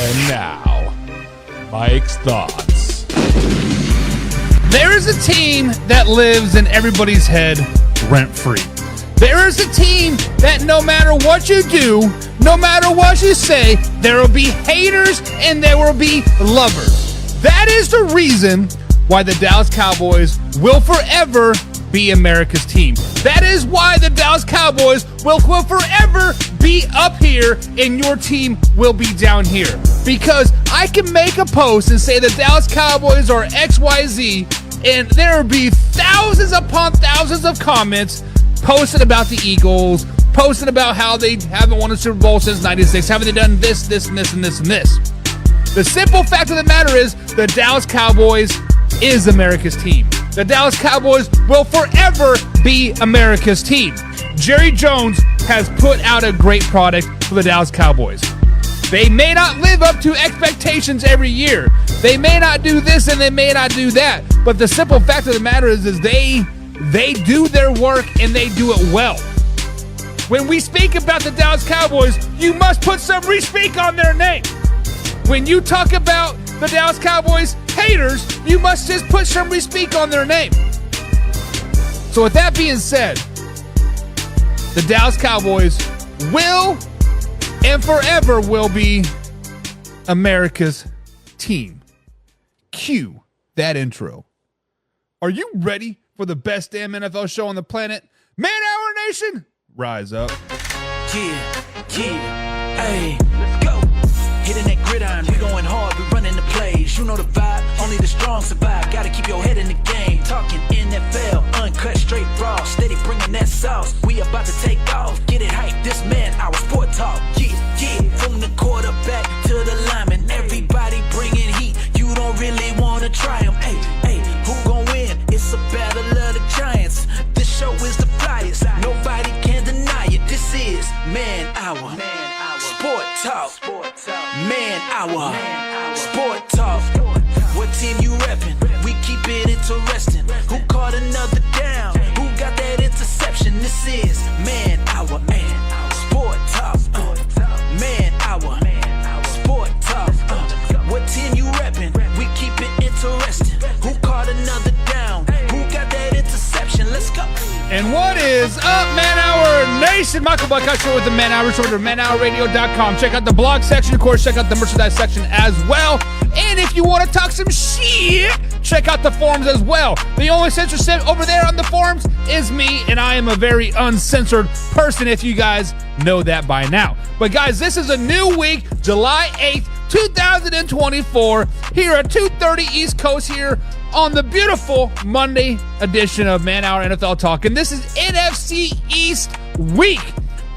And now, Mike's thoughts. There is a team that lives in everybody's head rent-free. There is a team that no matter what you do, no matter what you say, there will be haters and there will be lovers. That is the reason why the Dallas Cowboys will forever be America's team. That is why the Dallas Cowboys will forever be up here and your team will be down here. Because I can make a post and say the Dallas Cowboys are XYZ, and there will be thousands upon thousands of comments posting about the Eagles, posting about how they haven't won a Super Bowl since '96, haven't they done this, this, and this, and this, and this. The simple fact of the matter is the Dallas Cowboys is America's team. The Dallas Cowboys will forever be America's team. Jerry Jones has put out a great product for the Dallas Cowboys. They may not live up to expectations every year. They may not do this and they may not do that. But the simple fact of the matter is they do their work and they do it well. When we speak about the Dallas Cowboys, you must put some respect on their name. When you talk about the Dallas Cowboys haters, you must just put some respect on their name. So with that being said, the Dallas Cowboys will and forever will be America's team. Cue that intro. Are you ready for the best damn NFL show on the planet? Man Hour Nation, rise up. Yeah, hey, let's go. Hitting that gridiron, we going hard, we running the plays. You know the vibe, only the strong survive. Gotta keep your head in the game. Talking NFL, uncut, straight raw. Steady bringing that sauce. We about to take off, get it hype. This man, our sport talk. Yeah, from the quarterback to the lineman, everybody bringing heat. You don't really wanna try them. Hey, who gon' win? It's a battle of the giants. This show is the flyest. Nobody can deny it. This is Man Hour. Sport Talk. Man Hour. Sport Talk. What team you reppin'? We keep it interesting. Who caught another down? Who got that interception? This is Man Hour. Sport Talk. Man Hour. Sport Talk. What team you reppin'? We keep it interesting. Who caught another down? Who got that interception? Let's go. And what is up, Man Hour Nation? Michael Buckeye Show with the Man Hour Show at manhourradio.com. Check out the blog section, of course. Check out the merchandise section as well. And if you want to talk some shit, check out the forums as well. The only censorship over there on the forums is me, and I am a very uncensored person, if you guys know that by now. But guys, this is a new week, July 8th, 2024, here at 2:30 East Coast here on the beautiful Monday edition of Man Hour NFL Talk. And this is NFC East week.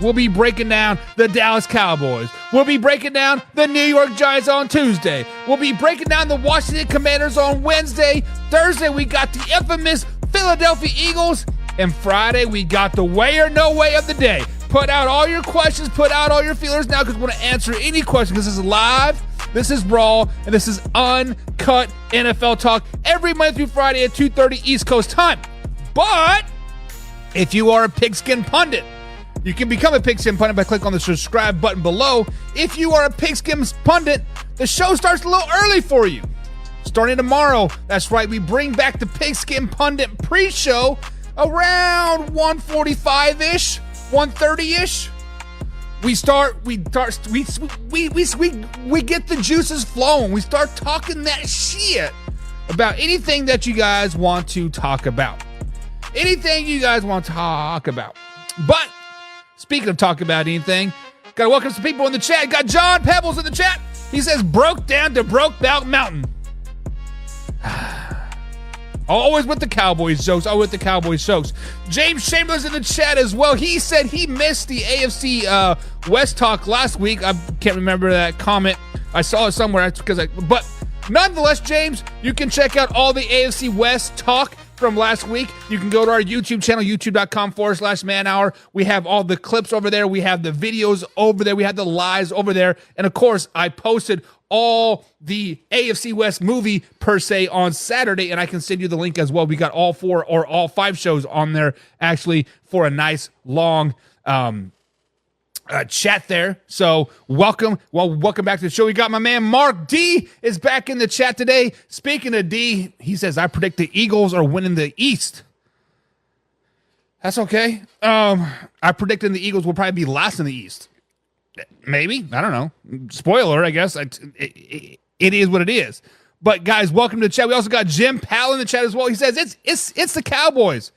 We'll be breaking down the Dallas Cowboys. We'll be breaking down the New York Giants on Tuesday. We'll be breaking down the Washington Commanders on Wednesday. Thursday, we got the infamous Philadelphia Eagles. And Friday, we got the way or no way of the day. Put out all your questions. Put out all your feelers now because we want to answer any question because this is live. This is raw, and this is uncut NFL talk every Monday through Friday at 2:30 East Coast time. But if you are a pigskin pundit, you can become a pigskin pundit by clicking on the subscribe button below. If you are a pigskin pundit, the show starts a little early for you. Starting tomorrow, that's right, we bring back the Pigskin Pundit pre-show around 1:45-ish, 1:30-ish. We get the juices flowing. We start talking that shit about anything that you guys want to talk about. Anything you guys want to talk about. But speaking of talking about anything, gotta welcome some people in the chat. Got John Pebbles in the chat. He says, broke down to Brokeback Mountain. Always with the Cowboys jokes. Always with the Cowboys jokes. James Chambers in the chat as well. He said he missed the AFC West talk last week. I can't remember that comment. I saw it somewhere but nonetheless, James, you can check out all the AFC West talk from last week. You can go to our YouTube channel, youtube.com/Man Hour. We have all the clips over there. We have the videos over there. We have the lives over there. And of course, I posted all the AFC West movie per se on Saturday, and I can send you the link as well. We got all 4 or all 5 shows on there actually for a nice long chat there. So welcome back to the show. We got my man Mark D is back in the chat today. Speaking of D, he says, I predict the Eagles are winning the East. That's okay. I predicted the Eagles will probably be last in the East. Maybe. I don't know. Spoiler, I guess. It is what it is. But guys, welcome to the chat. We also got Jim Powell in the chat as well. He says it's the Cowboys.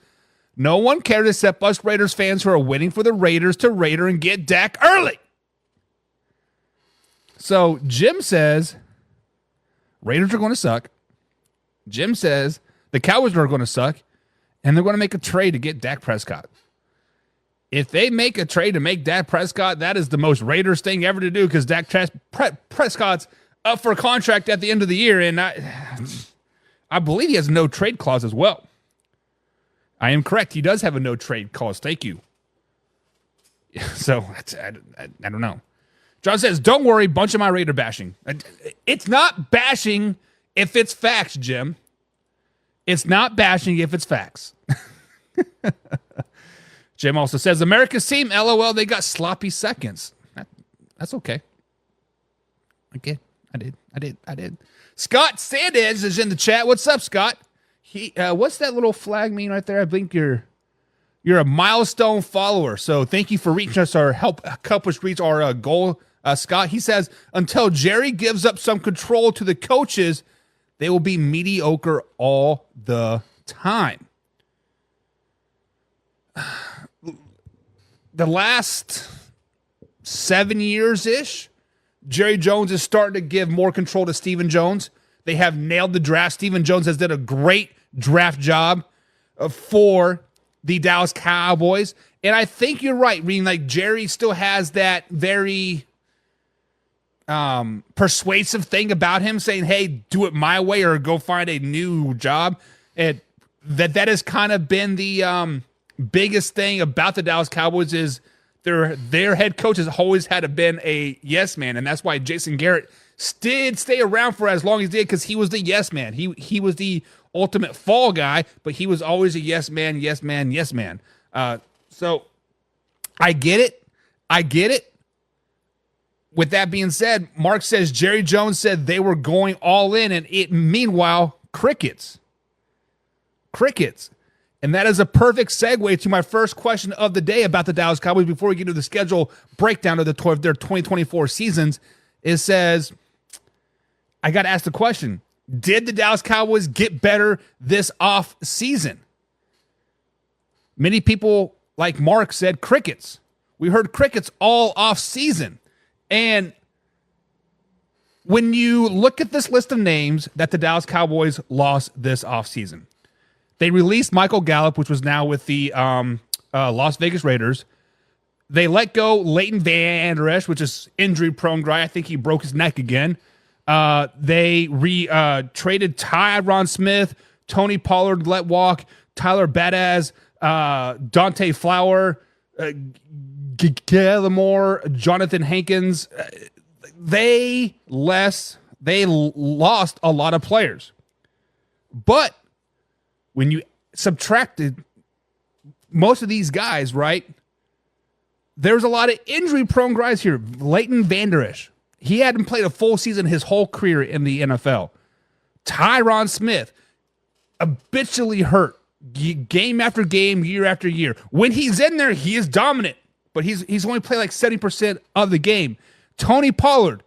No one cares except us Raiders fans who are waiting for the Raiders to Raider and get Dak early. So Jim says Raiders are going to suck. Jim says the Cowboys are going to suck, and they're going to make a trade to get Dak Prescott. If they make a trade to make Dak Prescott, that is the most Raiders thing ever to do because Dak Prescott's up for a contract at the end of the year, and I believe he has a no trade clause as well. I am correct. He does have a no trade clause. Thank you. So I don't know. John says, don't worry, bunch of my Raider bashing. It's not bashing if it's facts, Jim. It's not bashing if it's facts. Jim also says, America's team, LOL, they got sloppy seconds. That's okay. Okay, I did. Scott Sanders is in the chat. What's up, Scott? What's that little flag mean right there? I think you're a milestone follower. So thank you for reaching us help us reach our goal, Scott. He says, until Jerry gives up some control to the coaches, they will be mediocre all the time. The last 7 years-ish, Jerry Jones is starting to give more control to Stephen Jones. They have nailed the draft. Stephen Jones has done a great draft job for the Dallas Cowboys. And I think you're right. I mean, like, Jerry still has that very persuasive thing about him saying, hey, do it my way or go find a new job. And that has kind of been the biggest thing about the Dallas Cowboys is their head coach has always had to been a yes man. And that's why Jason Garrett did stay around for as long as he did, because he was the yes man. He was the ultimate fall guy, but he was always a yes man, yes man, yes man. So I get it. With that being said, Mark says Jerry Jones said they were going all in, and meanwhile, crickets. And that is a perfect segue to my first question of the day about the Dallas Cowboys before we get to the schedule breakdown of their 2024 seasons. It says, I got to ask the question, did the Dallas Cowboys get better this off season? Many people like Mark said crickets. We heard crickets all off season. And when you look at this list of names that the Dallas Cowboys lost this off season, they released Michael Gallup, which was now with the Las Vegas Raiders. They let go Leighton Vander Esch, which is injury-prone guy. I think he broke his neck again. They traded Tyron Smith, Tony Pollard let walk, Tyler Badaz, Dante Flower, Gallimore, Jonathan Hankins. They lost a lot of players. But when you subtracted most of these guys, right, there's a lot of injury-prone guys here. Leighton Vander Esch, he hadn't played a full season his whole career in the NFL. Tyron Smith, habitually hurt, game after game, year after year. When he's in there, he is dominant, but he's only played like 70% of the game. Tony Pollard,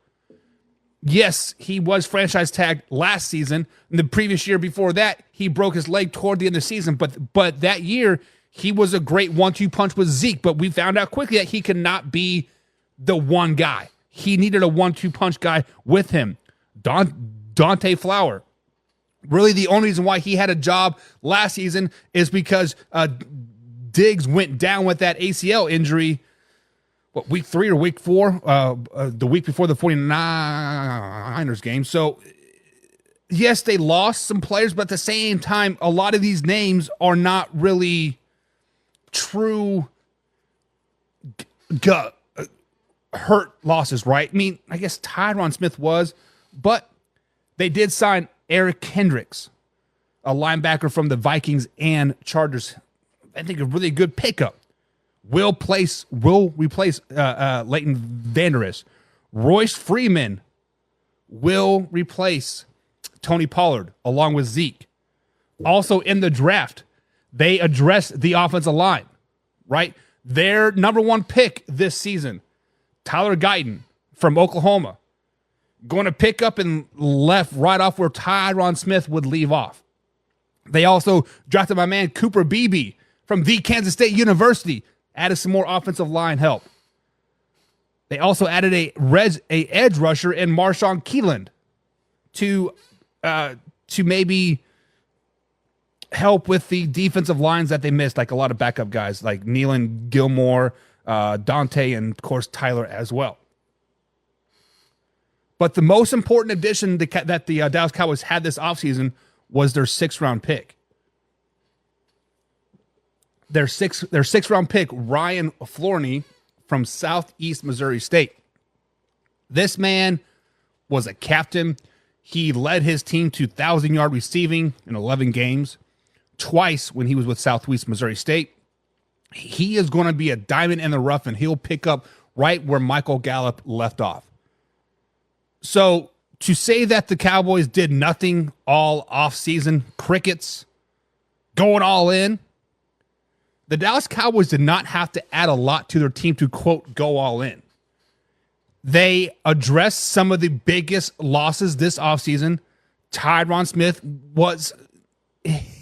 yes, he was franchise tagged last season. And the previous year before that, he broke his leg toward the end of the season. But that year, he was a great 1-2 punch with Zeke. But we found out quickly that he could not be the one guy. He needed a 1-2 punch guy with him. Dante Flower. Really, the only reason why he had a job last season is because Diggs went down with that ACL injury. What, week 3 or week 4? The week before the 49ers game. So, yes, they lost some players, but at the same time, a lot of these names are not really true hurt losses, right? I mean, I guess Tyron Smith was, but they did sign Eric Kendricks, a linebacker from the Vikings and Chargers. I think a really good pickup. will replace Leighton Vander Esch. Royce Freeman will replace Tony Pollard along with Zeke. Also in the draft, they addressed the offensive line, right? Their number one pick this season, Tyler Guyton from Oklahoma, going to pick up and left right off where Tyron Smith would leave off. They also drafted my man Cooper Beebe from the Kansas State University, added some more offensive line help. They also added a edge rusher in Marshawn Keeland to maybe help with the defensive lines that they missed, like a lot of backup guys like Nealon Gilmore, Dante, and of course Tyler as well. But the most important addition that the Dallas Cowboys had this offseason was their 6th-round pick. Their sixth-round pick, Ryan Florney from Southeast Missouri State. This man was a captain. He led his team to 1,000-yard receiving in 11 games, twice when he was with Southeast Missouri State. He is going to be a diamond in the rough, and he'll pick up right where Michael Gallup left off. So to say that the Cowboys did nothing all offseason, crickets, going all in, the Dallas Cowboys did not have to add a lot to their team to, quote, go all in. They addressed some of the biggest losses this offseason. Tyron Smith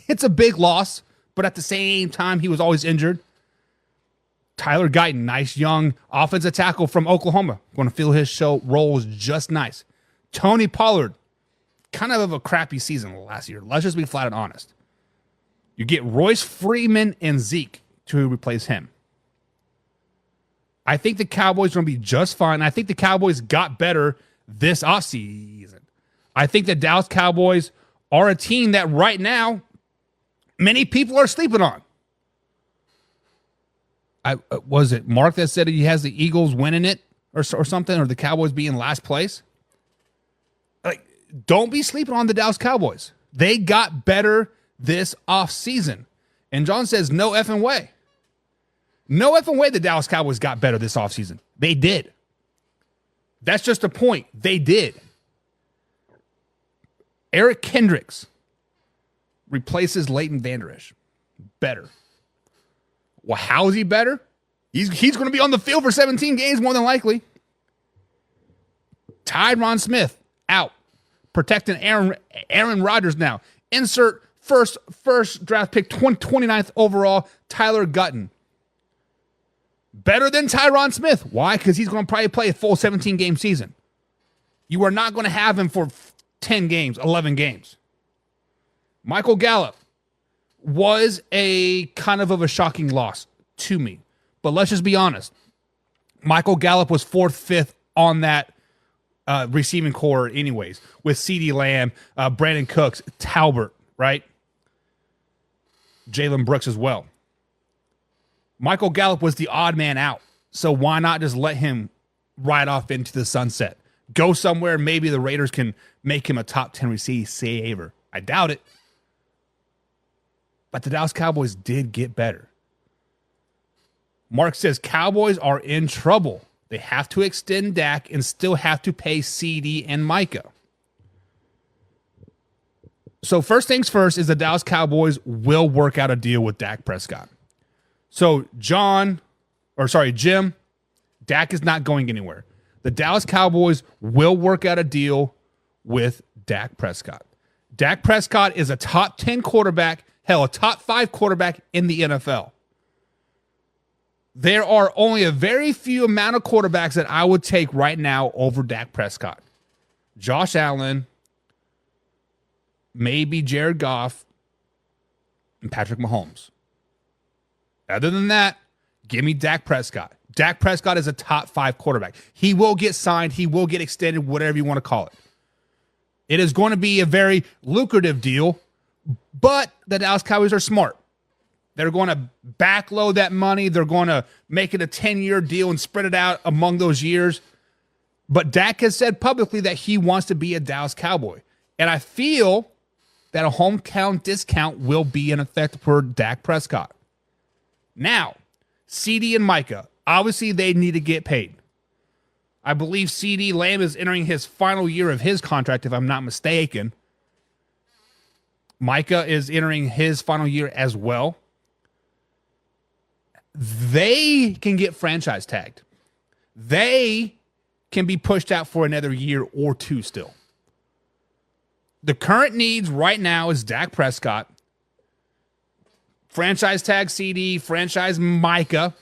it's a big loss, but at the same time, he was always injured. Tyler Guyton, nice young offensive tackle from Oklahoma. Going to feel his roles just nice. Tony Pollard, kind of a crappy season last year. Let's just be flat and honest. You get Royce Freeman and Zeke to replace him. I think the Cowboys are going to be just fine. I think the Cowboys got better this offseason. I think the Dallas Cowboys are a team that right now many people are sleeping on. Was it Mark that said he has the Eagles winning it or something, or the Cowboys being last place? Like, don't be sleeping on the Dallas Cowboys. They got better this offseason. And John says, no effing way. No effing way the Dallas Cowboys got better this offseason. They did. That's just a point. They did. Eric Kendricks replaces Leighton Vander Esch. Better. Well, how is he better? He's going to be on the field for 17 games more than likely. Tyron Smith out. Protecting Aaron Rodgers now. Insert first draft pick, 29th overall, Tyler Guyton. Better than Tyron Smith. Why? Because he's going to probably play a full 17-game season. You are not going to have him for 10 games, 11 games. Michael Gallup was a kind of a shocking loss to me. But let's just be honest. Michael Gallup was 4th, 5th on that receiving core anyways, with CeeDee Lamb, Brandon Cooks, Talbert, right? Jalen Brooks as well. Michael Gallup was the odd man out. So why not just let him ride off into the sunset? Go somewhere, maybe the Raiders can make him a top 10 receiver. I doubt it. But the Dallas Cowboys did get better. Mark says Cowboys are in trouble. They have to extend Dak and still have to pay CD and Micah. So first things first is the Dallas Cowboys will work out a deal with Dak Prescott. So Jim, Dak is not going anywhere. The Dallas Cowboys will work out a deal with Dak Prescott. Dak Prescott is a top 10 quarterback, a top 5 quarterback in the NFL. There are only a very few amount of quarterbacks that I would take right now over Dak Prescott. Josh Allen, maybe Jared Goff, and Patrick Mahomes. Other than that, give me Dak Prescott. Dak Prescott is a top 5 quarterback. He will get signed. He will get extended, whatever you want to call it. It is going to be a very lucrative deal, but the Dallas Cowboys are smart. They're going to backload that money. They're going to make it a 10-year deal and spread it out among those years. But Dak has said publicly that he wants to be a Dallas Cowboy. And I feel that a hometown discount will be in effect for Dak Prescott. Now, CD and Micah, obviously they need to get paid. I believe CD Lamb is entering his final year of his contract, if I'm not mistaken. Micah is entering his final year as well. They can get franchise tagged. They can be pushed out for another year or two still. The current needs right now is Dak Prescott, franchise tag CD, franchise Micah,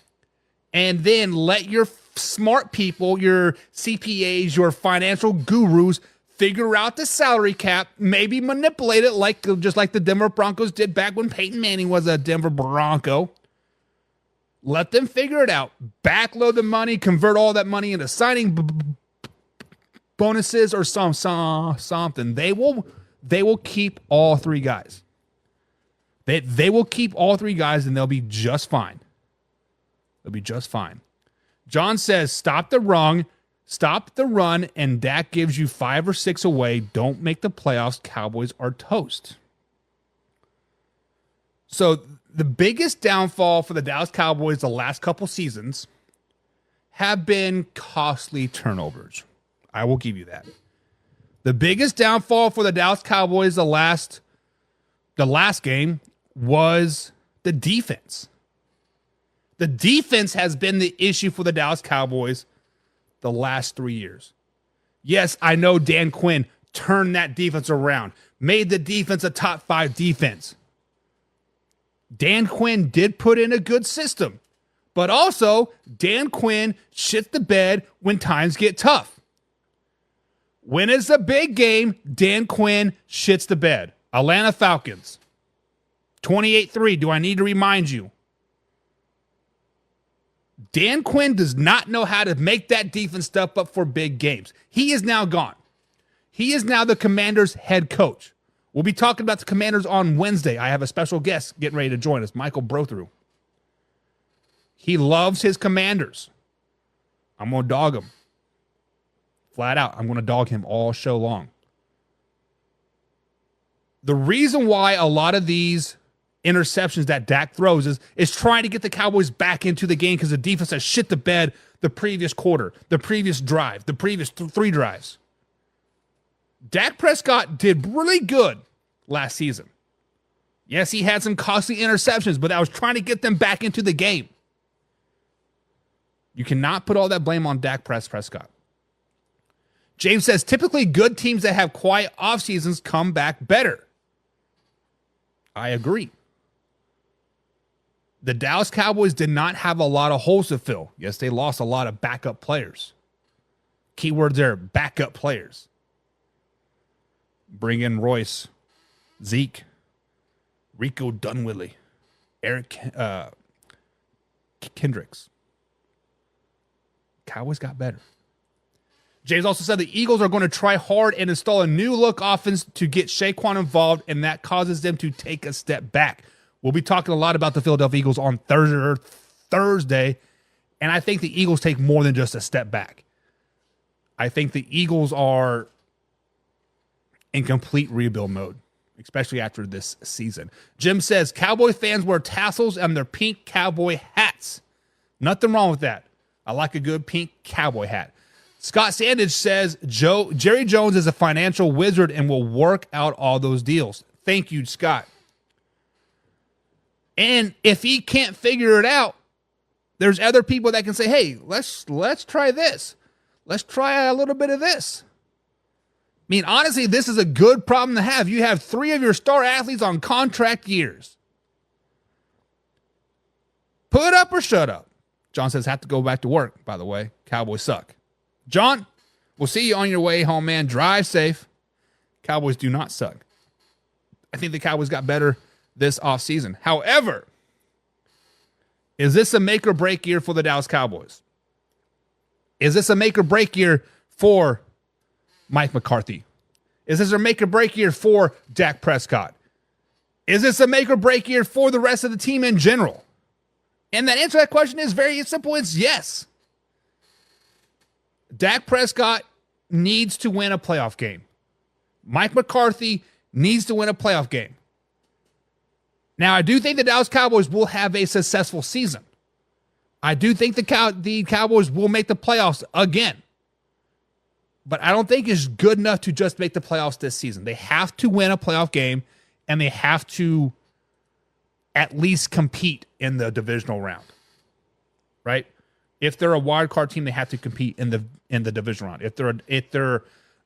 and then let your smart people, your CPAs, your financial gurus figure out the salary cap, maybe manipulate it just like the Denver Broncos did back when Peyton Manning was a Denver Bronco. Let them figure it out. Backload the money, convert all that money into signing bonuses or something. They will keep all three guys. They will keep all three guys, and they'll be just fine. They'll be just fine. John says, stop the run, and Dak gives you 5 or 6 away. Don't make the playoffs. Cowboys are toast. So the biggest downfall for the Dallas Cowboys the last couple seasons have been costly turnovers. I will give you that. The biggest downfall for the Dallas Cowboys the last game was the defense. The defense has been the issue for the Dallas Cowboys the last 3 years. Yes, I know Dan Quinn turned that defense around, made the defense a top 5 defense. Dan Quinn did put in a good system, but also Dan Quinn shit the bed when times get tough. When it's a big game, Dan Quinn shits the bed. Atlanta Falcons, 28-3. Do I need to remind you? Dan Quinn does not know how to make that defense step up for big games. He is now gone. He is now the Commanders' head coach. We'll be talking about the Commanders on Wednesday. I have a special guest getting ready to join us, Michael Brothrough. He loves his Commanders. I'm going to dog him. Flat out, I'm going to dog him all show long. The reason why a lot of these interceptions that Dak throws is trying to get the Cowboys back into the game because the defense has shit the bed the previous quarter, the previous drive, the previous 3 drives. Dak Prescott did really good last season. Yes, he had some costly interceptions, but I was trying to get them back into the game. You cannot put all that blame on Dak Prescott. James says, typically good teams that have quiet off seasons come back better. I agree. The Dallas Cowboys did not have a lot of holes to fill. Yes, they lost a lot of backup players. Keywords there, backup players. Bring in Royce, Zeke, Rico Dunwilly, Eric Kendricks. Cowboys got better. James also said the Eagles are going to try hard and install a new look offense to get Saquon involved, and that causes them to take a step back. We'll be talking a lot about the Philadelphia Eagles on Thursday, and I think the Eagles take more than just a step back. I think the Eagles are in complete rebuild mode, especially after this season. Jim says, Cowboy fans wear tassels and their pink cowboy hats. Nothing wrong with that. I like a good pink cowboy hat. Scott Sandage says, Jerry Jones is a financial wizard and will work out all those deals. Thank you, Scott. And if he can't figure it out, there's other people that can say, hey, let's try this. Let's try a little bit of this. I mean, honestly, this is a good problem to have. You have 3 of your star athletes on contract years. Put up or shut up. John says, have to go back to work, by the way. Cowboys suck. John, we'll see you on your way home, man. Drive safe. Cowboys do not suck. I think the Cowboys got better this offseason. However, is this a make or break year for the Dallas Cowboys? Is this a make or break year for Mike McCarthy? Is this a make or break year for Dak Prescott? Is this a make or break year for the rest of the team in general? And that answer to that question is very simple. It's yes. Dak Prescott needs to win a playoff game. Mike McCarthy needs to win a playoff game. Now, I do think the Dallas Cowboys will have a successful season. I do think the Cowboys will make the playoffs again. But I don't think it's good enough to just make the playoffs this season. They have to win a playoff game, and they have to at least compete in the divisional round. Right? If they're a wild card team, they have to compete in the divisional round. If they're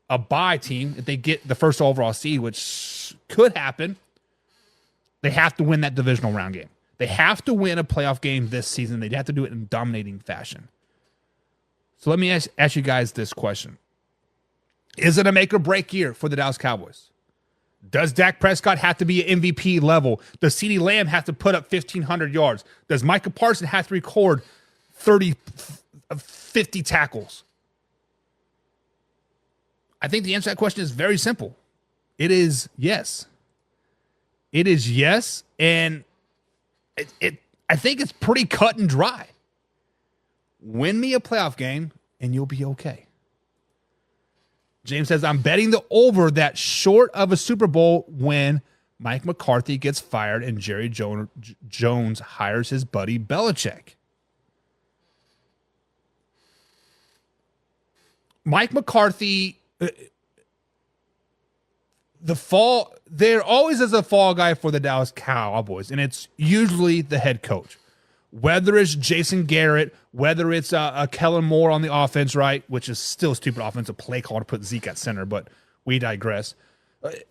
a bye team, if they get the first overall seed, which could happen, they have to win that divisional round game. They have to win a playoff game this season. They'd have to do it in dominating fashion. So let me ask you guys this question. Is it a make or break year for the Dallas Cowboys? Does Dak Prescott have to be at MVP level? Does CeeDee Lamb have to put up 1,500 yards? Does Micah Parsons have to record 50 tackles? I think the answer to that question is very simple. It is yes. It is yes, and I think it's pretty cut and dry. Win me a playoff game, and you'll be okay. James says, I'm betting the over that short of a Super Bowl win, Mike McCarthy gets fired and Jerry Jones hires his buddy Belichick. Mike McCarthy, there always is a fall guy for the Dallas Cowboys, and it's usually the head coach. Whether it's Jason Garrett, whether it's Kellen Moore on the offense, right, which is still a stupid offensive play call to put Zeke at center, but we digress.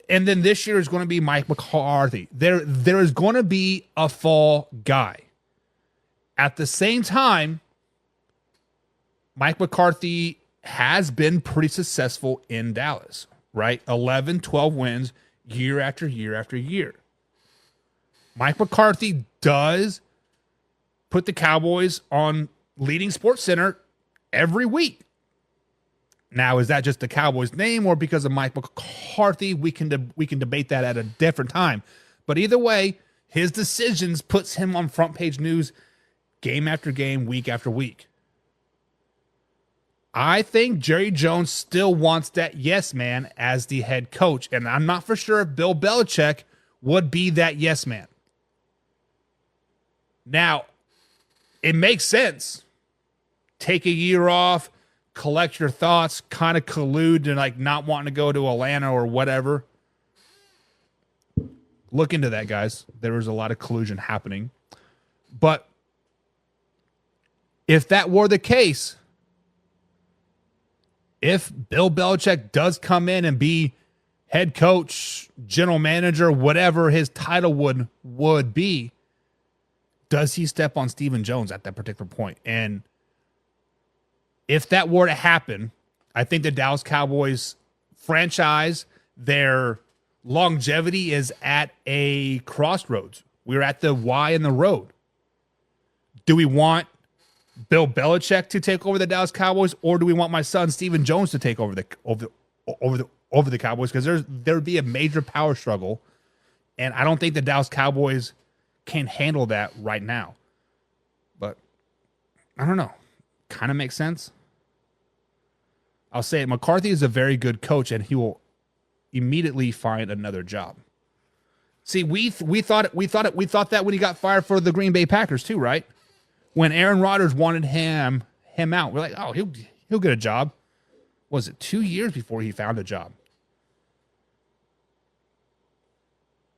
And then this year is going to be Mike McCarthy. There is going to be a fall guy. At the same time, Mike McCarthy has been pretty successful in Dallas, right? 11, 12 wins year after year after year. Mike McCarthy does put the Cowboys on leading Sports Center every week. Now, is that just the Cowboys name or because of Mike McCarthy? We can debate that at a different time. But either way, his decisions puts him on front page news game after game, week after week. I think Jerry Jones still wants that yes man as the head coach. And I'm not for sure if Bill Belichick would be that yes man. Now, it makes sense. Take a year off, collect your thoughts, kind of collude and like not wanting to go to Atlanta or whatever. Look into that, guys. There was a lot of collusion happening. But if that were the case, if Bill Belichick does come in and be head coach, general manager, whatever his title would be, does he step on Stephen Jones at that particular point? And if that were to happen, I think the Dallas Cowboys franchise, their longevity is at a crossroads. We're at the Y in the road. Do we want Bill Belichick to take over the Dallas Cowboys, or do we want my son Stephen Jones to take over the Cowboys? Because there would be a major power struggle, and I don't think the Dallas Cowboys can handle that right now. But I don't know. Kind of makes sense. I'll say it. McCarthy is a very good coach, and he will immediately find another job. See, we thought that when he got fired for the Green Bay Packers too, right? When Aaron Rodgers wanted him out, we're like, oh, he'll get a job. Was it 2 years before he found a job?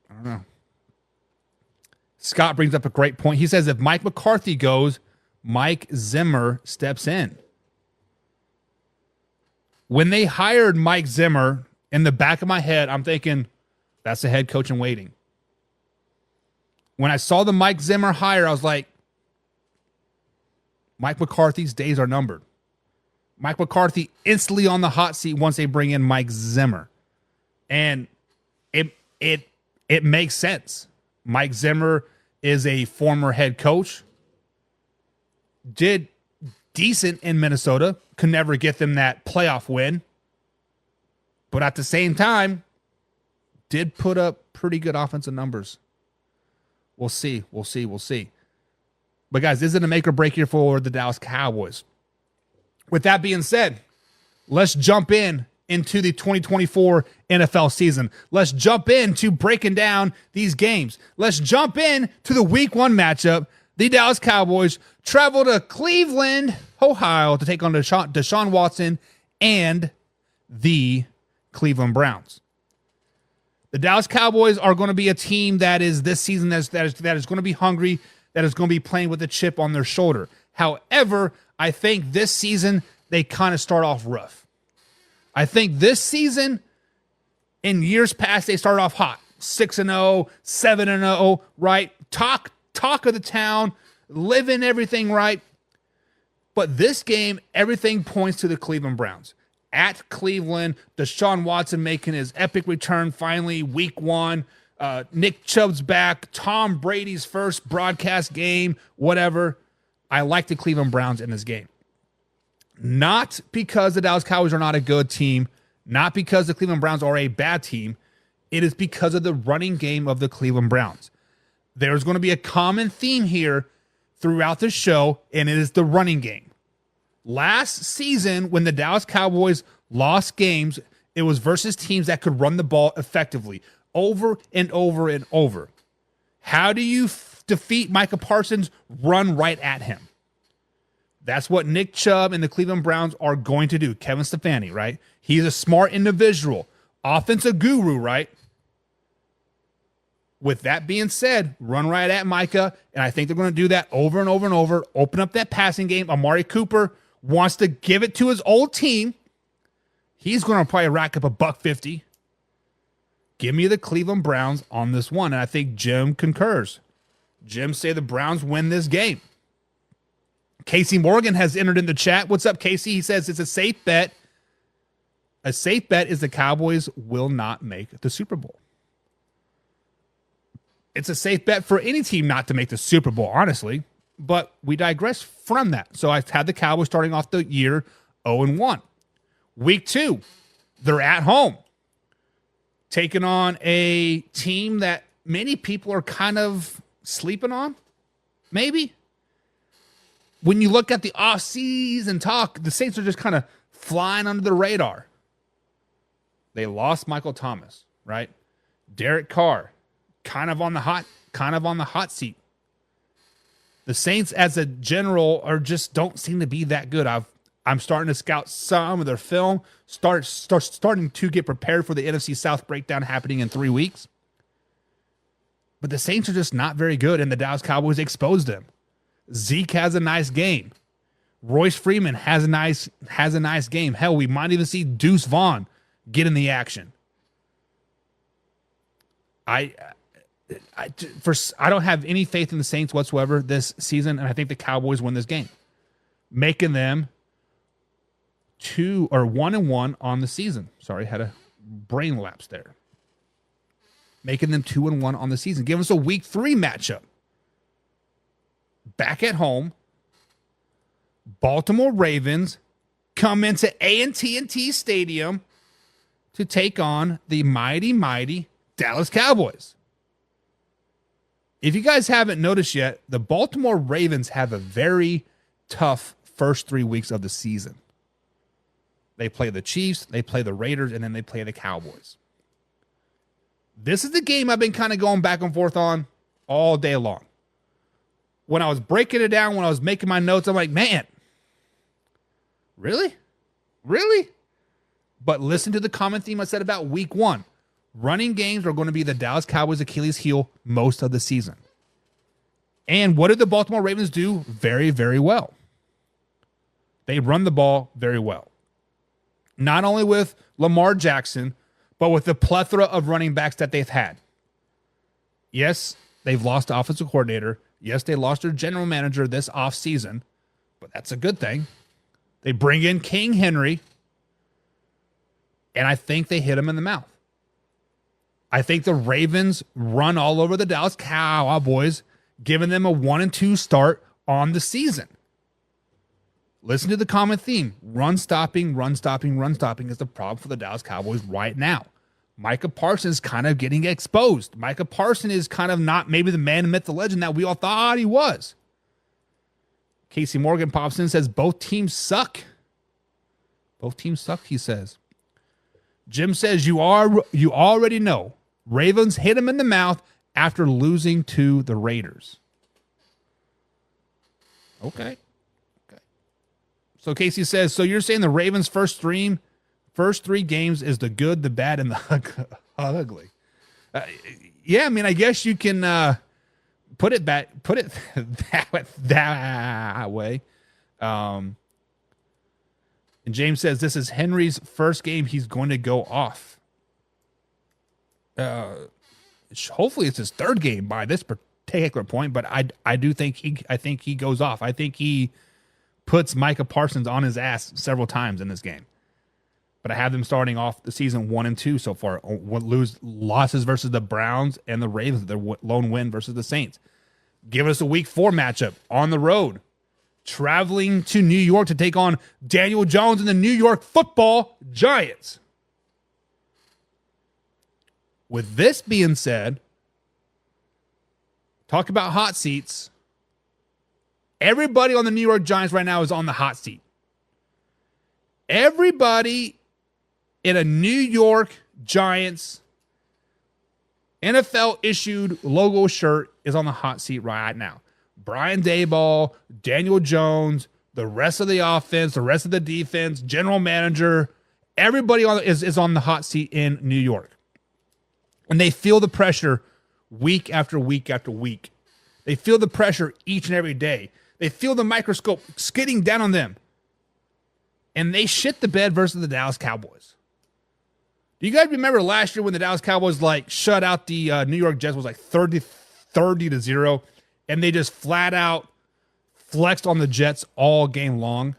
I don't know. Scott brings up a great point. He says if Mike McCarthy goes, Mike Zimmer steps in. When they hired Mike Zimmer, in the back of my head, I'm thinking, that's the head coach in waiting. When I saw the Mike Zimmer hire, I was like, Mike McCarthy's days are numbered. Mike McCarthy instantly on the hot seat once they bring in Mike Zimmer. And it makes sense. Mike Zimmer is a former head coach. Did decent in Minnesota. Could never get them that playoff win. But at the same time, did put up pretty good offensive numbers. We'll see. But guys, this is a make or break year for the Dallas Cowboys. With that being said, let's jump into the 2024 NFL season. Let's jump into breaking down these games. Let's jump in to the week 1 matchup, The Dallas Cowboys travel to Cleveland, Ohio to take on Deshaun Watson and the Cleveland Browns. The Dallas Cowboys are going to be a team that is this season that is going to be hungry, that is going to be playing with a chip on their shoulder. However, I think this season they kind of start off rough. I think this season, in years past, they started off hot. 6-0, 7-0, right? Talk of the town, living everything right. But this game, everything points to the Cleveland Browns. At Cleveland, Deshaun Watson making his epic return finally, week 1. Nick Chubb's back. Tom Brady's first broadcast game, whatever. I like the Cleveland Browns in this game. Not because the Dallas Cowboys are not a good team, not because the Cleveland Browns are a bad team. It is because of the running game of the Cleveland Browns. There's going to be a common theme here throughout the show, and it is the running game. Last season, when the Dallas Cowboys lost games, it was versus teams that could run the ball effectively over and over and over. How do you defeat Micah Parsons? Run right at him. That's what Nick Chubb and the Cleveland Browns are going to do. Kevin Stefanski, right? He's a smart individual. Offensive guru, right? With that being said, run right at Micah, and I think they're going to do that over and over and over. Open up that passing game. Amari Cooper wants to give it to his old team. He's going to probably rack up $150. Give me the Cleveland Browns on this one, and I think Jim concurs. Jim say the Browns win this game. Casey Morgan has entered in the chat. What's up, Casey? He says it's a safe bet. A safe bet is the Cowboys will not make the Super Bowl. It's a safe bet for any team not to make the Super Bowl, honestly. But we digress from that. So I've had the Cowboys starting off the year 0-1. Week 2, they're at home, taking on a team that many people are kind of sleeping on, maybe. When you look at the off-season talk, the Saints are just kind of flying under the radar. They lost Michael Thomas, right? Derek Carr, kind of on the hot seat. The Saints, as a general, don't seem to be that good. I'm starting to scout some of their film, starting to get prepared for the NFC South breakdown happening in 3 weeks. But the Saints are just not very good, and the Dallas Cowboys exposed them. Zeke has a nice game. Royce Freeman has a nice game. Hell, we might even see Deuce Vaughn get in the action. I don't have any faith in the Saints whatsoever this season, and I think the Cowboys win this game, making them 1-1 on the season. Sorry, had a brain lapse there. Making them 2-1 on the season. Give us a week 3 matchup. Back at home, Baltimore Ravens come into A&T Stadium to take on the mighty Dallas Cowboys. If you guys haven't noticed yet, the Baltimore Ravens have a very tough first 3 weeks of the season. They play the Chiefs, they play the Raiders, and then they play the Cowboys. This is the game I've been kind of going back and forth on all day long. When I was breaking it down, when I was making my notes, I'm like, man, really? Really? But listen to the common theme I said about week 1. Running games are going to be the Dallas Cowboys' Achilles heel most of the season. And what did the Baltimore Ravens do very, very well? They run the ball very well. Not only with Lamar Jackson, but with the plethora of running backs that they've had. Yes, they've lost the offensive coordinator. Yes, they lost their general manager this offseason, but that's a good thing. They bring in King Henry, and I think they hit him in the mouth. I think the Ravens run all over the Dallas Cowboys, giving them a 1-2 start on the season. Listen to the common theme. Run stopping is the problem for the Dallas Cowboys right now. Micah Parsons kind of getting exposed. Micah Parsons is kind of not maybe the man, the myth, the legend that we all thought he was. Casey Morgan pops in and says, both teams suck. Both teams suck, he says. Jim says, you already know. Ravens hit him in the mouth after losing to the Raiders. Okay. So Casey says, so you're saying the Ravens' first three games is the good, the bad, and the ugly. Yeah, I mean, I guess you can put it that way. And James says this is Henry's first game. He's going to go off. Hopefully it's his third game by this particular point, but I think he goes off. I think he puts Micah Parsons on his ass several times in this game. But I have them starting off the season 1-2 so far. Losses versus the Browns and the Ravens, their lone win versus the Saints. Give us a week 4 matchup on the road. Traveling to New York to take on Daniel Jones and the New York Football Giants. With this being said, talk about hot seats. Everybody on the New York Giants right now is on the hot seat. Everybody in a New York Giants NFL-issued logo shirt is on the hot seat right now. Brian Daboll, Daniel Jones, the rest of the offense, the rest of the defense, general manager, everybody is on the hot seat in New York. And they feel the pressure week after week after week. They feel the pressure each and every day. They feel the microscope skidding down on them. And they shit the bed versus the Dallas Cowboys. Do you guys remember last year when the Dallas Cowboys shut out the New York Jets? Was 30-0, and they just flat out flexed on the Jets all game long?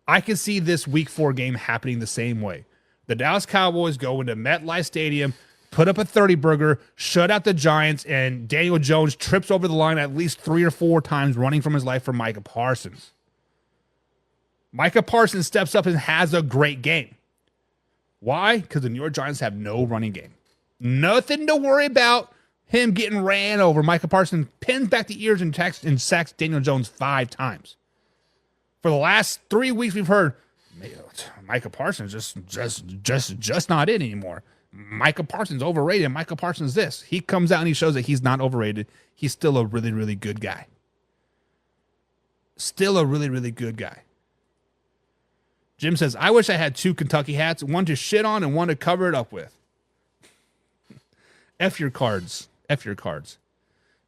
I can see this week 4 game happening the same way. The Dallas Cowboys go into MetLife Stadium, put up a 30-burger, shut out the Giants, and Daniel Jones trips over the line at least 3 or 4 times running from his life for Micah Parsons. Micah Parsons steps up and has a great game. Why? Because the New York Giants have no running game. Nothing to worry about him getting ran over. Micah Parsons pins back the ears and sacks Daniel Jones 5 times. For the last 3 weeks, we've heard Micah Parsons just not it anymore. Micah Parsons overrated. Micah Parsons this. He comes out and he shows that he's not overrated. He's still a really, really good guy. Still a really, really good guy. Jim says, I wish I had 2 Kentucky hats, one to shit on and one to cover it up with. F your cards. F your cards.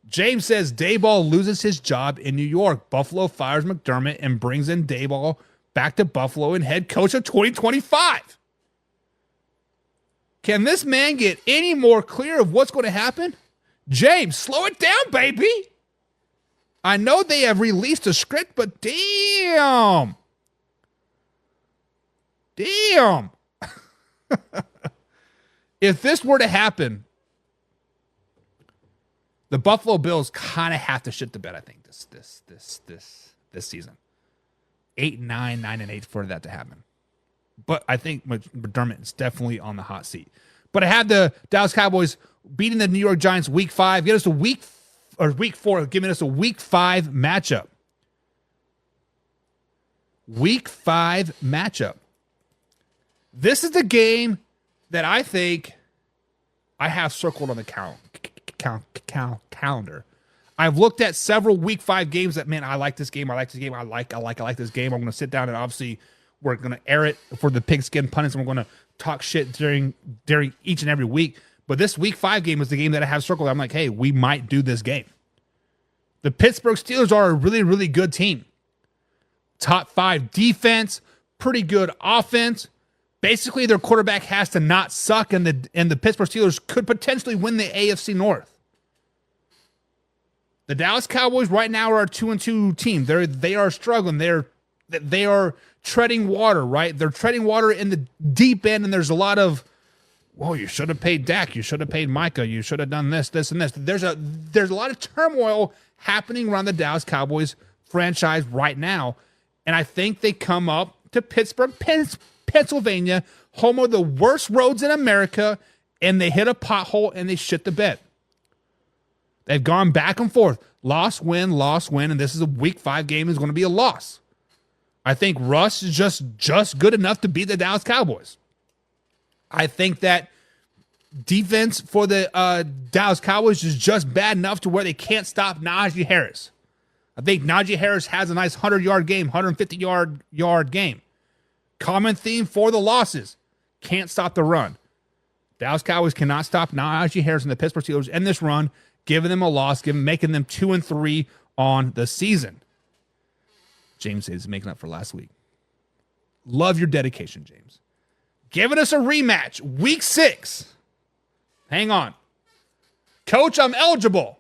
James says, Daboll loses his job in New York. Buffalo fires McDermott and brings in Daboll back to Buffalo and head coach of 2025. Can this man get any more clear of what's going to happen? James, slow it down, baby. I know they have released a script, but damn. Damn. If this were to happen, the Buffalo Bills kind of have to shit the bed, I think, this season. 8-9, 9-8 for that to happen. But I think McDermott is definitely on the hot seat. But I had the Dallas Cowboys beating the New York Giants week 5. Get us a week 4, giving us a week 5 matchup. Week 5 matchup. This is the game that I think I have circled on the calendar. I've looked at several week 5 games that, man, I like this game. I like this game. I like this game. I'm going to sit down and obviously we're going to air it for the pigskin pundits, and we're going to talk shit during each and every week. But this week 5 game is the game that I have circled. I'm like, hey, we might do this game. The Pittsburgh Steelers are a really, really good team. Top 5 defense, pretty good offense. Basically, their quarterback has to not suck, and the Pittsburgh Steelers could potentially win the AFC North. The Dallas Cowboys right now are a 2-2 team. They are struggling. They are treading water, right? They're treading water in the deep end, and there's a lot of, whoa, you should have paid Dak. You should have paid Micah. You should have done this, and this. There's a lot of turmoil happening around the Dallas Cowboys franchise right now, and I think they come up to Pittsburgh, Pennsylvania, home of the worst roads in America, and they hit a pothole and they shit the bed. They've gone back and forth. Loss, win, and this is a week 5 game is going to be a loss. I think Russ is just good enough to beat the Dallas Cowboys. I think that defense for the Dallas Cowboys is just bad enough to where they can't stop Najee Harris. I think Najee Harris has a nice 100-yard game, 150-yard game. Common theme for the losses. Can't stop the run. Dallas Cowboys cannot stop Najee Harris and the Pittsburgh Steelers in this run, giving them a loss, making them 2-3 on the season. James is making up for last week. Love your dedication, James. Giving us a rematch, week 6. Hang on. Coach, I'm eligible.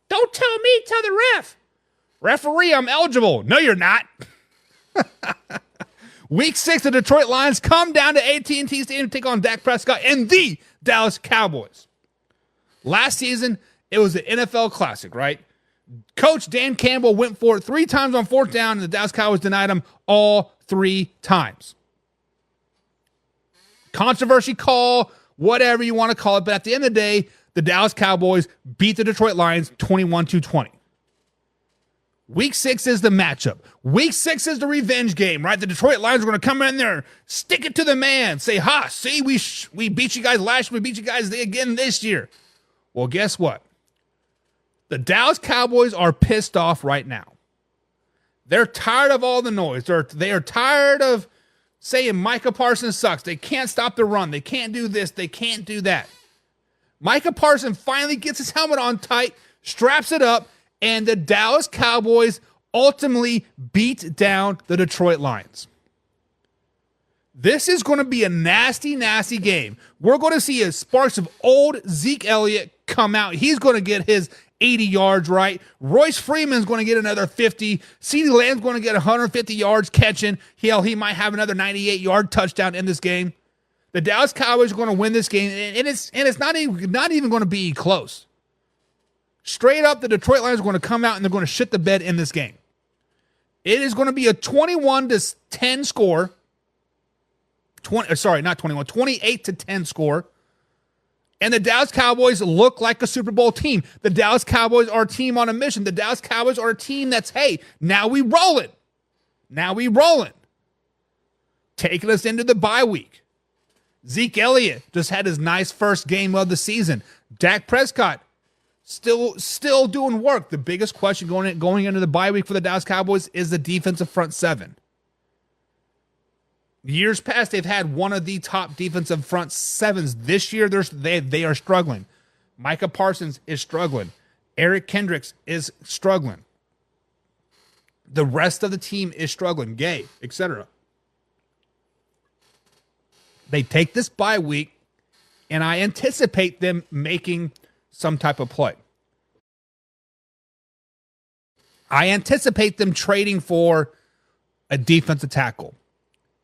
Don't tell me, tell the ref. Referee, I'm eligible. No, you're not. Week 6, the Detroit Lions come down to AT&T Stadium to take on Dak Prescott and the Dallas Cowboys. Last season, it was the NFL Classic, right? Coach Dan Campbell went for it 3 times on 4th down, and the Dallas Cowboys denied him all 3 times. Controversy call, whatever you want to call it, but at the end of the day, the Dallas Cowboys beat the Detroit Lions 21-20. Week 6 is the matchup. Week 6 is the revenge game, right? The Detroit Lions are going to come in there, stick it to the man, say, ha, see, we beat you guys last year, we beat you guys again this year. Well, guess what? The Dallas Cowboys are pissed off right now. They're tired of all the noise. They are tired of saying Micah Parsons sucks. They can't stop the run. They can't do this. They can't do that. Micah Parsons finally gets his helmet on tight, straps it up, and the Dallas Cowboys ultimately beat down the Detroit Lions. This is going to be a nasty, nasty game. We're going to see a sparks of old Zeke Elliott come out. He's going to get his 80 yards, right? Royce Freeman's going to get another 50. CeeDee Lamb's going to get 150 yards catching. Hell, he might have another 98-yard touchdown in this game. The Dallas Cowboys are going to win this game, and it's not even going to be close. Straight up, the Detroit Lions are going to come out and they're going to shit the bed in this game. It is going to be a 21-10 score. 28-10 score. And the Dallas Cowboys look like a Super Bowl team. The Dallas Cowboys are a team on a mission. The Dallas Cowboys are a team that's, hey, now we rolling. Now we rolling. Taking us into the bye week. Zeke Elliott just had his nice first game of the season. Dak Prescott still doing work. The biggest question going into the bye week for the Dallas Cowboys is the defensive front 7. Years past, they've had one of the top defensive front 7s. This year, they are struggling. Micah Parsons is struggling. Eric Kendricks is struggling. The rest of the team is struggling. Gay, etc. They take this bye week, and I anticipate them making some type of play. I anticipate them trading for a defensive tackle.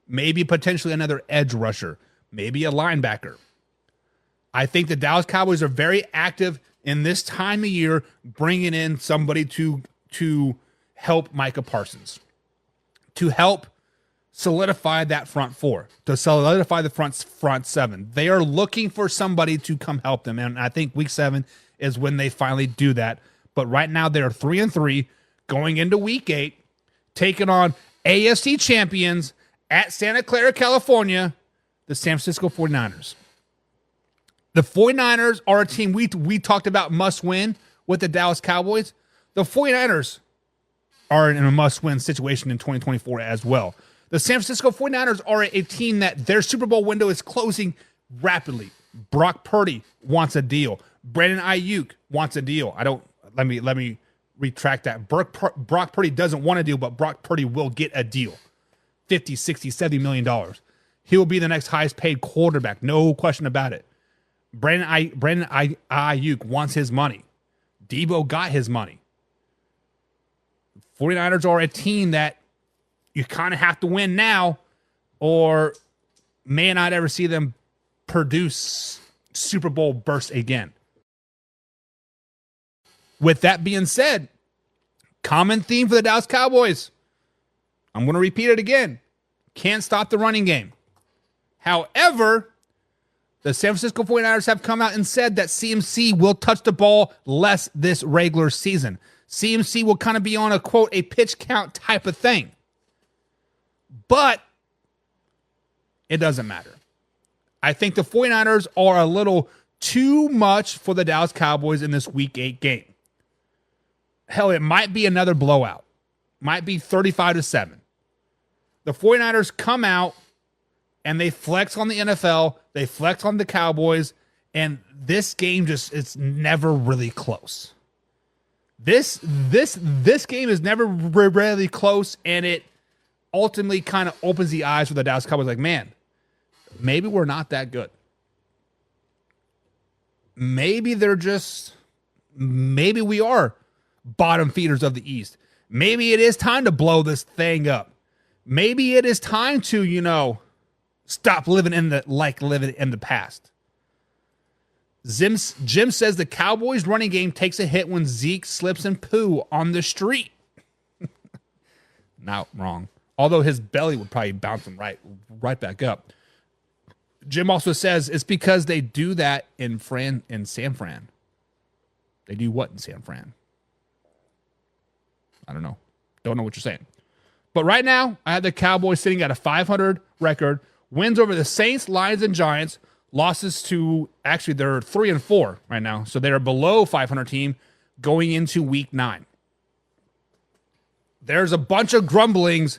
Maybe potentially another edge rusher. Maybe a linebacker. I think the Dallas Cowboys are very active in this time of year, bringing in somebody to help Micah Parsons, to help solidify that front 4, to solidify the front 7. They are looking for somebody to come help them, and I think week 7 is when they finally do that. But right now they're 3-3 going into week 8, taking on AFC champions at Santa Clara, California, the San Francisco 49ers. The 49ers are a team we talked about must win with the Dallas Cowboys. The 49ers are in a must-win situation in 2024 as well. The San Francisco 49ers are a team that their Super Bowl window is closing rapidly. Brock Purdy wants a deal. Brandon Ayuk wants a deal. Let me retract that. Brock Purdy doesn't want a deal, but Brock Purdy will get a deal. $50, $60, $70 million. He will be the next highest paid quarterback. No question about it. Brandon Ayuk wants his money. Debo got his money. 49ers are a team that you kind of have to win now or may not ever see them produce Super Bowl bursts again. With that being said, common theme for the Dallas Cowboys. I'm going to repeat it again. Can't stop the running game. However, the San Francisco 49ers have come out and said that CMC will touch the ball less this regular season. CMC will kind of be on a, quote, a pitch count type of thing. But it doesn't matter. I think the 49ers are a little too much for the Dallas Cowboys in this Week 8 game. Hell, it might be another blowout. Might be 35-7. The 49ers come out and they flex on the NFL. They flex on the Cowboys. And this game it's never really close. This game is never really close. And it ultimately kind of opens the eyes for the Dallas Cowboys. Like, man, maybe we're not that good. Maybe we are bottom feeders of the East. Maybe it is time to blow this thing up. Maybe it is time to, stop living in the past. Jim says the Cowboys running game takes a hit when Zeke slips and poo on the street. Not wrong. Although his belly would probably bounce him right back up. Jim also says it's because they do that in San Fran. They do what in San Fran? I don't know. Don't know what you're saying. But right now, I have the Cowboys sitting at a 500 record. Wins over the Saints, Lions, and Giants. Losses to, actually, they're 3-4 right now. So they're below 500 team going into week 9. There's a bunch of grumblings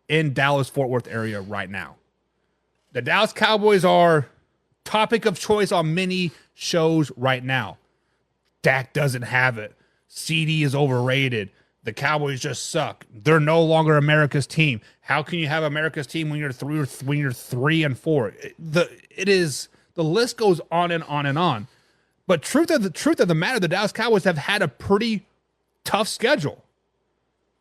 in Dallas-Fort Worth area right now. The Dallas Cowboys are topic of choice on many shows right now. Dak doesn't have it. CD is overrated. The Cowboys just suck. They're no longer America's team. How can you have America's team when you're 3-4? The list goes on and on and on. But truth of the matter, the Dallas Cowboys have had a pretty tough schedule.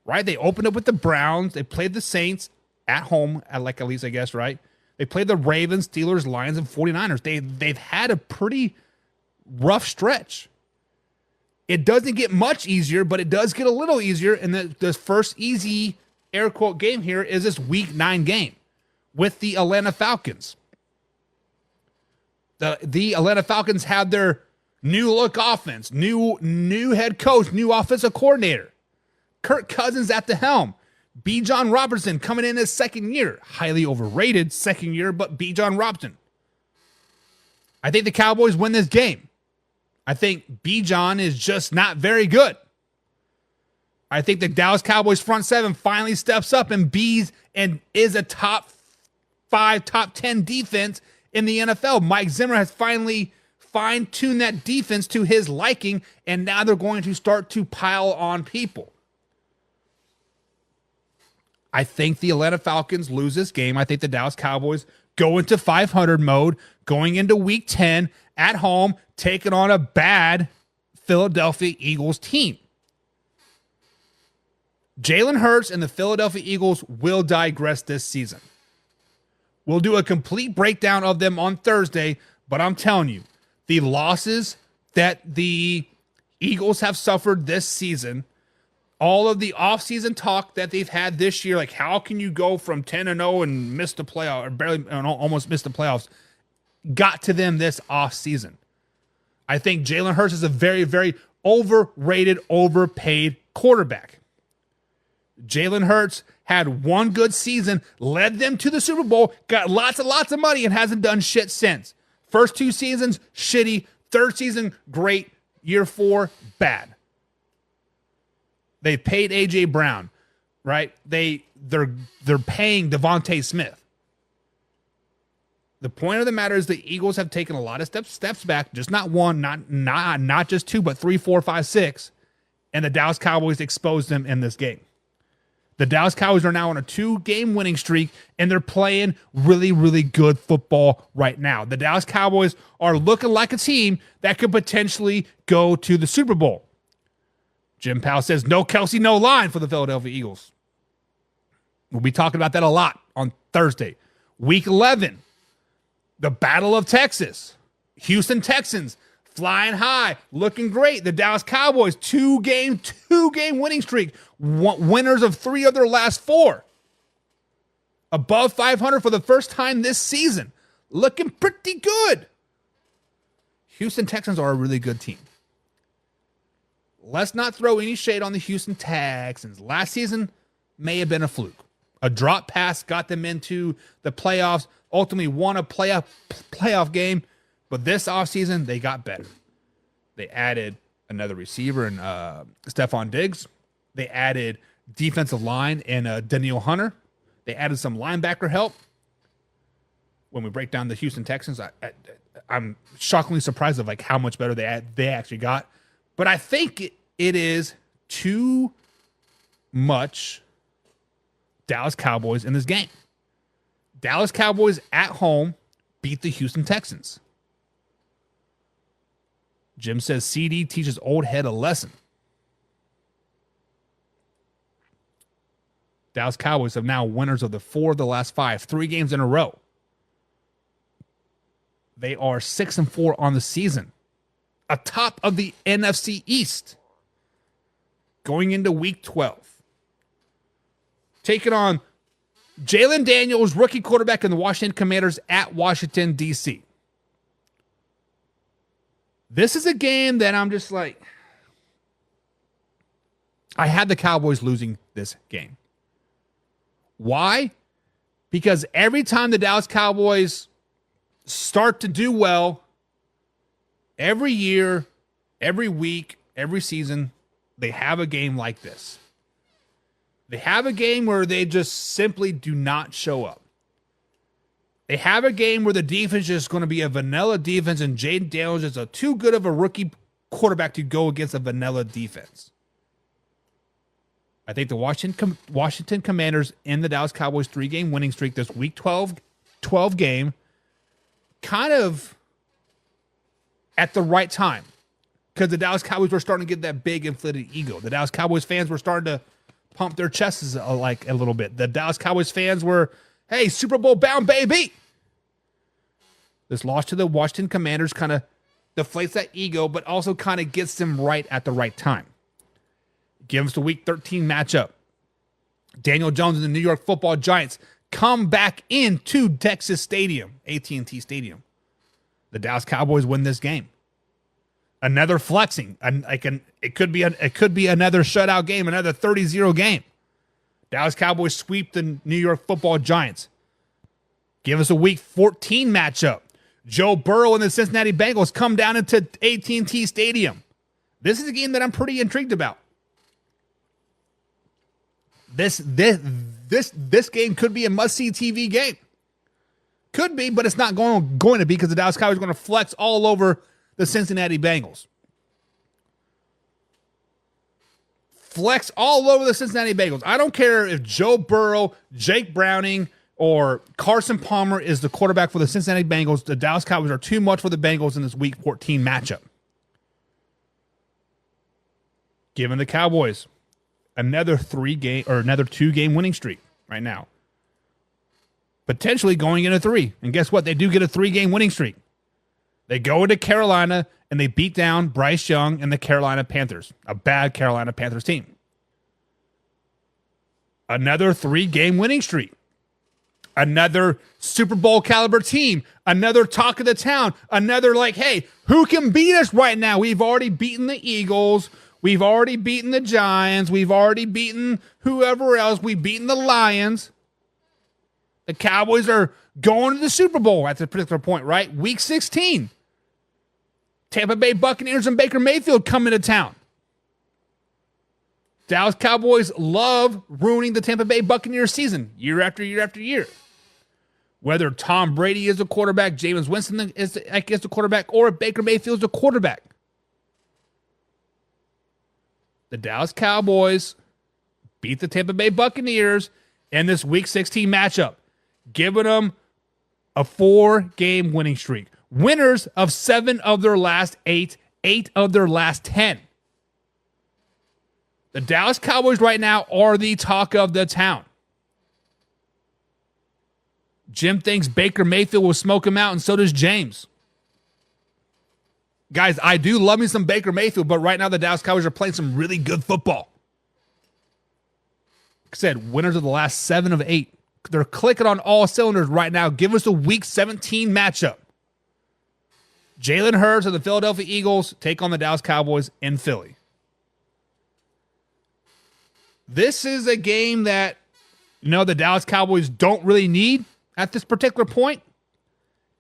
Right? They opened up with the Browns. They played the Saints at home, at least I guess, right? They played the Ravens, Steelers, Lions, and 49ers. They've had a pretty rough stretch. It doesn't get much easier, but it does get a little easier. And the first easy, air quote, game here is this week 9 game with the Atlanta Falcons. The Atlanta Falcons have their new look offense, new head coach, new offensive coordinator. Kirk Cousins at the helm. Bijan Robinson coming in his second year. Highly overrated second year, but Bijan Robinson. I think the Cowboys win this game. I think Bijan is just not very good. I think the Dallas Cowboys front seven finally steps up and is a top 5, top 10 defense in the NFL. Mike Zimmer has finally fine-tuned that defense to his liking, and now they're going to start to pile on people. I think the Atlanta Falcons lose this game. I think the Dallas Cowboys go into 500 mode, going into week 10 at home, taking on a bad Philadelphia Eagles team. Jalen Hurts and the Philadelphia Eagles will digress this season. We'll do a complete breakdown of them on Thursday, but I'm telling you, the losses that the Eagles have suffered this season, all of the offseason talk that they've had this year, like how can you go from 10-0 and miss the playoff or barely almost miss the playoffs, got to them this offseason. I think Jalen Hurts is a very, very overrated, overpaid quarterback. Jalen Hurts had one good season, led them to the Super Bowl, got lots and lots of money, and hasn't done shit since. First 2 seasons, shitty. Third season, great. Year 4, bad. They paid A.J. Brown, right? They're paying Devontae Smith. The point of the matter is the Eagles have taken a lot of steps back, just not one, not just 2, but 3, 4, 5, 6, and the Dallas Cowboys exposed them in this game. The Dallas Cowboys are now on a 2-game winning streak, and they're playing really, really good football right now. The Dallas Cowboys are looking like a team that could potentially go to the Super Bowl. Jim Powell says, no Kelsey, no line for the Philadelphia Eagles. We'll be talking about that a lot on Thursday. Week 11, the Battle of Texas. Houston Texans flying high, looking great. The Dallas Cowboys, 2-game winning streak. Winners of 3 of their last 4. Above 500 for the first time this season. Looking pretty good. Houston Texans are a really good team. Let's not throw any shade on the Houston Texans. Last season may have been a fluke. A drop pass got them into the playoffs, ultimately won a playoff game, but this offseason they got better. They added another receiver and Stephon Diggs. They added defensive line and Daniel Hunter. They added some linebacker help. When we break down the Houston Texans, I'm shockingly surprised of like how much better they actually got. But I think it is too much Dallas Cowboys in this game. Dallas Cowboys at home beat the Houston Texans. Jim says CD teaches old head a lesson. Dallas Cowboys have now winners of the 4 of the last 5, 3 games in a row. They are 6-4 on the season, atop of the NFC East, going into Week 12. Taking on Jalen Daniels, rookie quarterback in the Washington Commanders at Washington, D.C. This is a game that I'm just like, I had the Cowboys losing this game. Why? Because every time the Dallas Cowboys start to do well, every year, every week, every season, they have a game like this. They have a game where they just simply do not show up. They have a game where the defense is going to be a vanilla defense and Jaden Daniels is too good of a rookie quarterback to go against a vanilla defense. I think the Washington Commanders in the Dallas Cowboys 3-game winning streak, this Week 12 game, kind of at the right time, because the Dallas Cowboys were starting to get that big inflated ego. The Dallas Cowboys fans were starting to pump their chests like a little bit. The Dallas Cowboys fans were, hey, Super Bowl bound, baby. This loss to the Washington Commanders kind of deflates that ego, but also kind of gets them right at the right time. Give us the Week 13 matchup. Daniel Jones and the New York Football Giants come back into Texas Stadium, AT&T Stadium. The Dallas Cowboys win this game. Another flexing. It could be another shutout game, another 30-0 game. Dallas Cowboys sweep the New York Football Giants. Give us a Week 14 matchup. Joe Burrow and the Cincinnati Bengals come down into AT&T Stadium. This is a game that I'm pretty intrigued about. This game could be a must-see TV game. Could be, but it's not going to be because the Dallas Cowboys are going to flex all over the Cincinnati Bengals. Flex all over the Cincinnati Bengals. I don't care if Joe Burrow, Jake Browning, or Carson Palmer is the quarterback for the Cincinnati Bengals. The Dallas Cowboys are too much for the Bengals in this Week 14 matchup. Giving the Cowboys another 2-game winning streak right now. Potentially going into 3. And guess what? They do get a 3-game winning streak. They go into Carolina and they beat down Bryce Young and the Carolina Panthers, a bad Carolina Panthers team. Another 3-game winning streak. Another Super Bowl caliber team. Another talk of the town. Another like, hey, who can beat us right now? We've already beaten the Eagles. We've already beaten the Giants. We've already beaten whoever else. We've beaten the Lions. The Cowboys are going to the Super Bowl at this particular point, right? Week 16. Tampa Bay Buccaneers and Baker Mayfield come into town. Dallas Cowboys love ruining the Tampa Bay Buccaneers season year after year after year. Whether Tom Brady is the quarterback, Jameis Winston is the quarterback, or Baker Mayfield is the quarterback. The Dallas Cowboys beat the Tampa Bay Buccaneers in this Week 16 matchup, giving them a 4-game winning streak. Winners of 7 of their last 8, 8 of their last 10. The Dallas Cowboys right now are the talk of the town. Jim thinks Baker Mayfield will smoke him out, and so does James. Guys, I do love me some Baker Mayfield, but right now the Dallas Cowboys are playing some really good football. Like I said, winners of the last 7 of 8. They're clicking on all cylinders right now. Give us a Week 17 matchup. Jalen Hurts of the Philadelphia Eagles take on the Dallas Cowboys in Philly. This is a game that, the Dallas Cowboys don't really need at this particular point.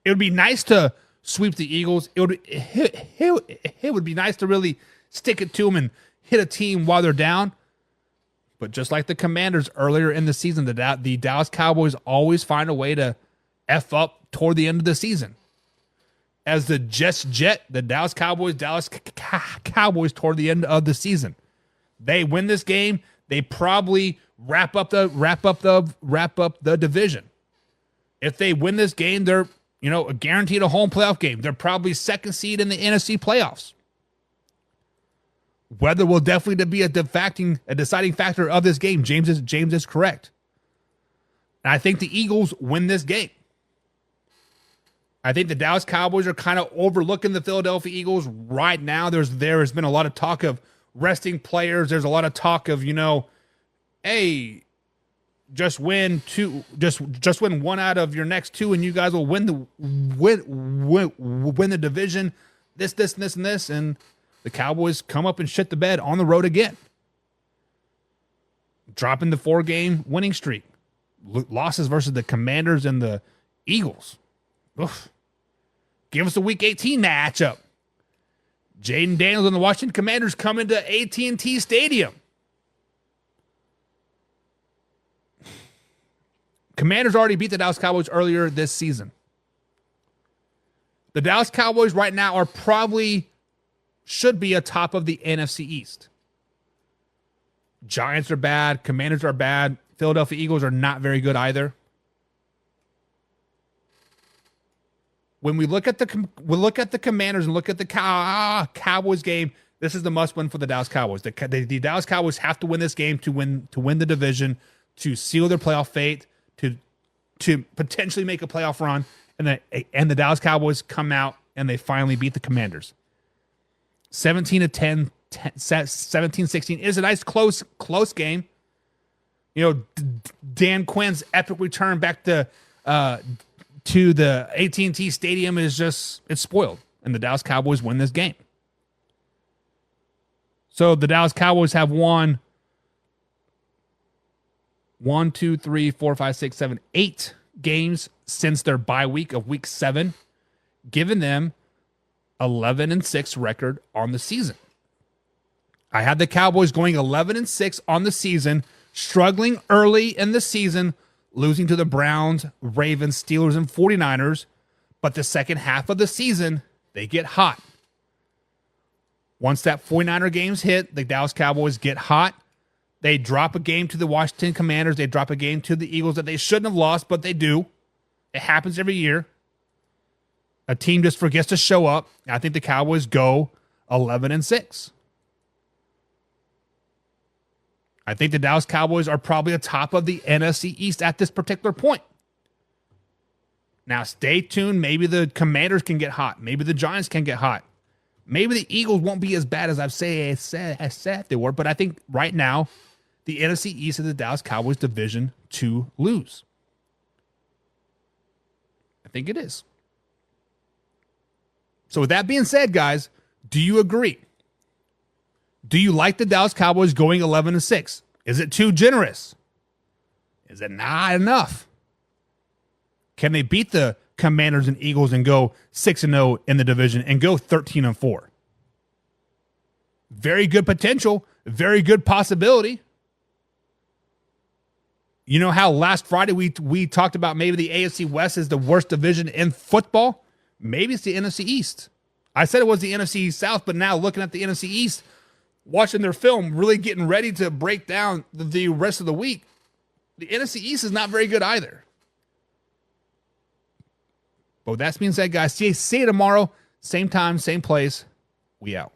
It would be nice to sweep the Eagles. It would be nice to really stick it to them and hit a team while they're down. But just like the Commanders earlier in the season, the Dallas Cowboys always find a way to F up toward the end of the season. As the the Dallas Cowboys toward the end of the season. They win this game, they probably wrap up the division. If they win this game, they're guaranteed a home playoff game. They're probably second seed in the NFC playoffs. Weather will definitely be a deciding factor of this game. James is correct. And I think the Eagles win this game. I think the Dallas Cowboys are kind of overlooking the Philadelphia Eagles right now. There has been a lot of talk of resting players. There's a lot of talk of, hey, just win one out of your next two, and you guys will win the division. This, and this, and the Cowboys come up and shit the bed on the road again, dropping the 4-game winning streak. Losses versus the Commanders and the Eagles. Oof. Give us a Week 18 matchup. Jaden Daniels and the Washington Commanders come into AT&T Stadium. Commanders already beat the Dallas Cowboys earlier this season. The Dallas Cowboys right now should be atop of the NFC East. Giants are bad. Commanders are bad. Philadelphia Eagles are not very good either. When we look at the Commanders and look at the Cowboys game, this is the must win for the Dallas Cowboys. The Dallas Cowboys have to win this game to win the division, to seal their playoff fate, to potentially make a playoff run, and the Dallas Cowboys come out and they finally beat the Commanders. 17-10, 17-16 is a nice close game. Dan Quinn's epic return back to the AT&T Stadium it's spoiled, and the Dallas Cowboys win this game. So the Dallas Cowboys have won 1, 2, 3, 4, 5, 6, 7, 8 games since their bye week of week 7, giving them 11-6 record on the season. I had the Cowboys going 11-6 on the season, struggling early in the season, losing to the Browns, Ravens, Steelers, and 49ers. But the second half of the season, they get hot. Once that 49er game's hit, the Dallas Cowboys get hot. They drop a game to the Washington Commanders. They drop a game to the Eagles that they shouldn't have lost, but they do. It happens every year. A team just forgets to show up. I think the Cowboys go 11-6. I think the Dallas Cowboys are probably atop of the NFC East at this particular point. Now, stay tuned. Maybe the Commanders can get hot. Maybe the Giants can get hot. Maybe the Eagles won't be as bad as I've said they were. But I think right now, the NFC East is the Dallas Cowboys division to lose. I think it is. So with that being said, guys, do you agree? Do you like the Dallas Cowboys going 11-6? Is it too generous? Is it not enough? Can they beat the Commanders and Eagles and go 6-0 in the division and go 13-4? Very good potential, very good possibility. You know how last Friday we talked about maybe the AFC West is the worst division in football? Maybe it's the NFC East. I said it was the NFC South, but now looking at the NFC East, watching their film, really getting ready to break down the rest of the week, the NFC East is not very good either. But with that being said, guys, see you tomorrow. Same time, same place. We out.